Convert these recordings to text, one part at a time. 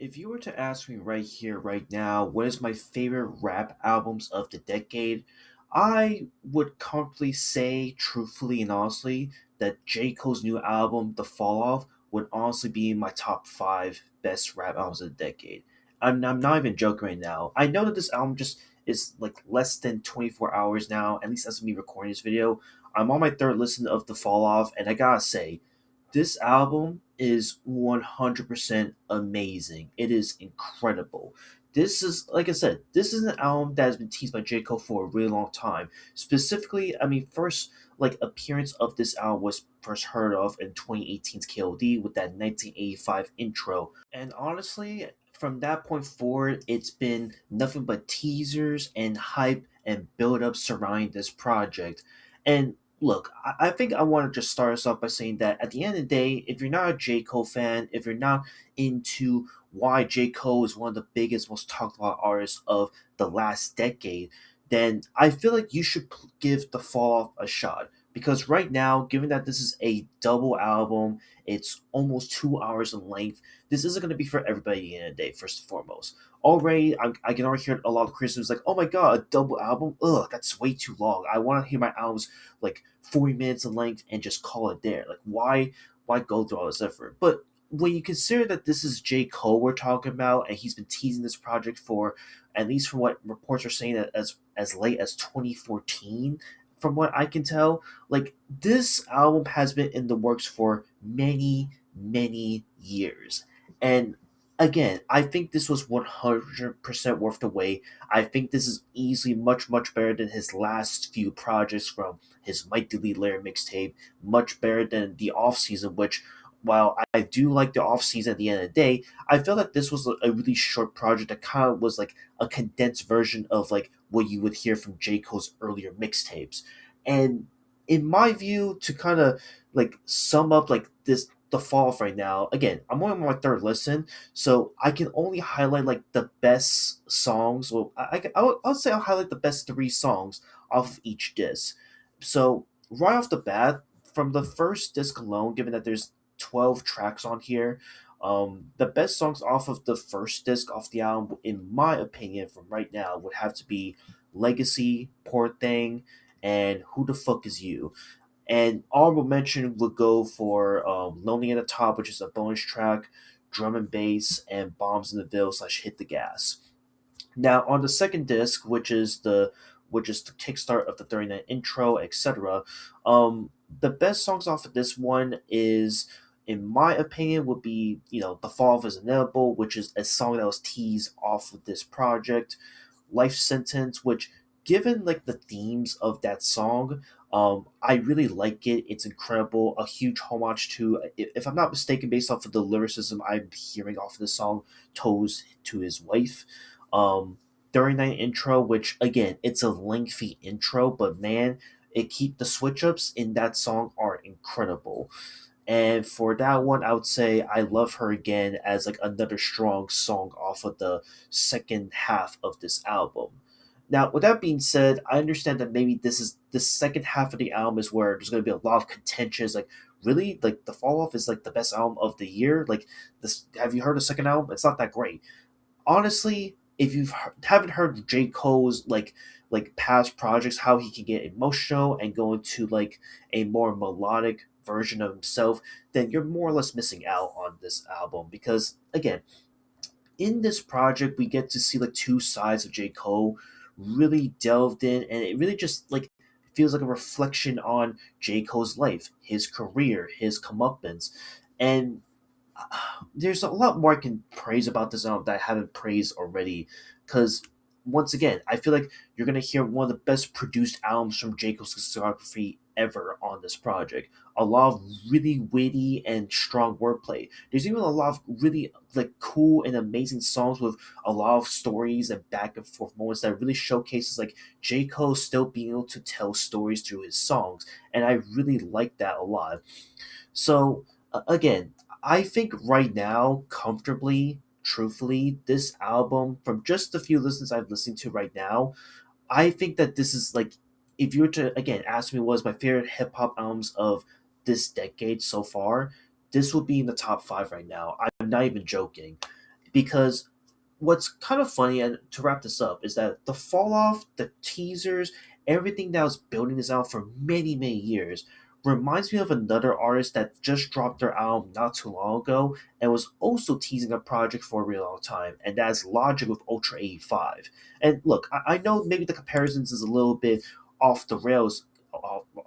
If you were to ask me right here, right now, what is my favorite rap albums of the decade, I would comfortably say, truthfully and honestly, that J. Cole's new album, The Fall Off, would honestly be in my top five best rap albums of the decade. I'm not even joking right now. I know that this album just is like less than 24 hours now, at least as of me recording this video. I'm on my third listen of The Fall Off, and I gotta say, this album is 100% amazing. It is incredible. This is, like I said, this is an album that has been teased by J. Cole for a really long time. Specifically, I mean, first like appearance of this album was first heard of in 2018's KOD with that 1985 intro. And honestly, from that point forward, it's been nothing but teasers and hype and build up surrounding this project. And look, I think I want to just start us off by saying that at the end of the day, if you're not a J. Cole fan, if you're not into why J. Cole is one of the biggest, most talked about artists of the last decade, then I feel like you should give The Fall Off a shot. Because right now, given that this is a double album, it's almost 2 hours in length, this isn't going to be for everybody in a day, first and foremost. Already, I can already hear a lot of criticisms like, oh my god, a double album? Ugh, that's way too long. I want to hear my albums like 40 minutes in length and just call it there. Like why go through all this effort? But when you consider that this is J. Cole we're talking about, and he's been teasing this project for, at least from what reports are saying, as late as 2014, from what I can tell, like this album has been in the works for many years, and again, I think this was 100% worth the wait. I think this is easily much better than his last few projects from his Might Delete Layer mixtape, much better than the off season, which while I do like the off season at the end of the day, I felt that this was a really short project that kind of was like a condensed version of like what you would hear from J. Cole's earlier mixtapes. And in my view, to kind of like sum up like this the fall off right now, again, I'm only on my third listen, so I can only highlight like the best songs. Well, I would say I'll highlight the best three songs off of each disc. So right off the bat, from the first disc alone, given that there's 12 tracks on here, the best songs off of the first disc off the album, in my opinion, from right now, would have to be Legacy, Poor Thing, and Who the Fuck Is You. And honorable mention would go for Lonely at the Top, which is a bonus track, Drum and Bass, and Bombs in the Ville slash Hit the Gas. Now on the second disc, which is the kickstart of the 39 intro, etc. The best songs off of this one is, in my opinion, would be The Fall of is Inevitable, which is a song that was teased off of this project. Life Sentence, which given like the themes of that song, I really like it. It's incredible. A huge homage to, if I'm not mistaken, based off of the lyricism I'm hearing off of the song, toes to his wife. Um, 39 intro, which again, it's a lengthy intro, but man, the switch ups in that song are incredible. And for that one, I would say I Love Her Again as like another strong song off of the second half of this album. Now, with that being said, I understand that maybe this is the second half of the album is where there's going to be a lot of contentions. Like, really, like the Fall Off is like the best album of the year. Like, this, have you heard the second album? It's not that great. Honestly, if you haven't heard J. Cole's like past projects, how he can get emotional and go into like a more melodic version of himself, then you're more or less missing out on this album. Because again, in this project, we get to see like two sides of J. Cole really delved in, and it really just like feels like a reflection on J. Cole's life, his career, his comeuppance, and there's a lot more I can praise about this album that I haven't praised already. Because once again, I feel like you're gonna hear one of the best produced albums from J. Cole's discography ever on this project. A lot of really witty and strong wordplay. There's even a lot of really like cool and amazing songs with a lot of stories and back and forth moments that really showcases like J. Cole still being able to tell stories through his songs, and I really like that a lot. So again, I think right now, comfortably, truthfully, this album, from just the few listens I've listened to right now, I think that this is like, if you were to again ask me what is my favorite hip hop albums of this decade so far, this would be in the top five right now. I'm not even joking. because what's kind of funny, and to wrap this up, is that the fall off, the teasers, everything that was building this out for many, many years reminds me of another artist that just dropped their album not too long ago and was also teasing a project for a really long time, and that's Logic with Ultra 85. And look, I know maybe the comparisons is a little bit off the rails,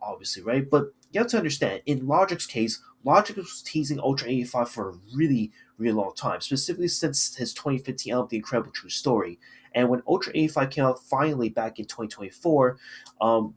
obviously, right? But you have to understand, in Logic's case, Logic was teasing Ultra 85 for a really long time, specifically since his 2015 album, The Incredible True Story. And when Ultra 85 came out finally back in 2024,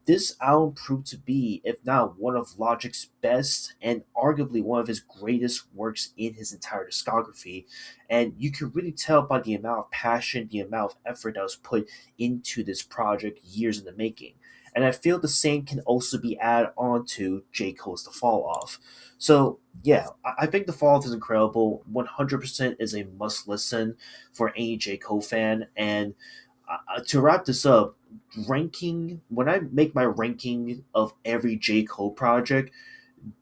this album proved to be, if not one of Logic's best and arguably one of his greatest works in his entire discography. And you can really tell by the amount of passion, the amount of effort that was put into this project years in the making. And I feel the same can also be added on to J. Cole's The Fall Off. So yeah, I think The Fall Off is incredible. 100% is a must listen for any J. Cole fan. And to wrap this up, ranking, when I make my ranking of every J. Cole project,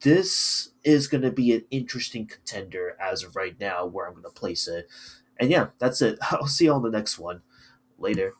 this is going to be an interesting contender as of right now where I'm going to place it. And yeah, that's it. I'll see you on the next one. Later.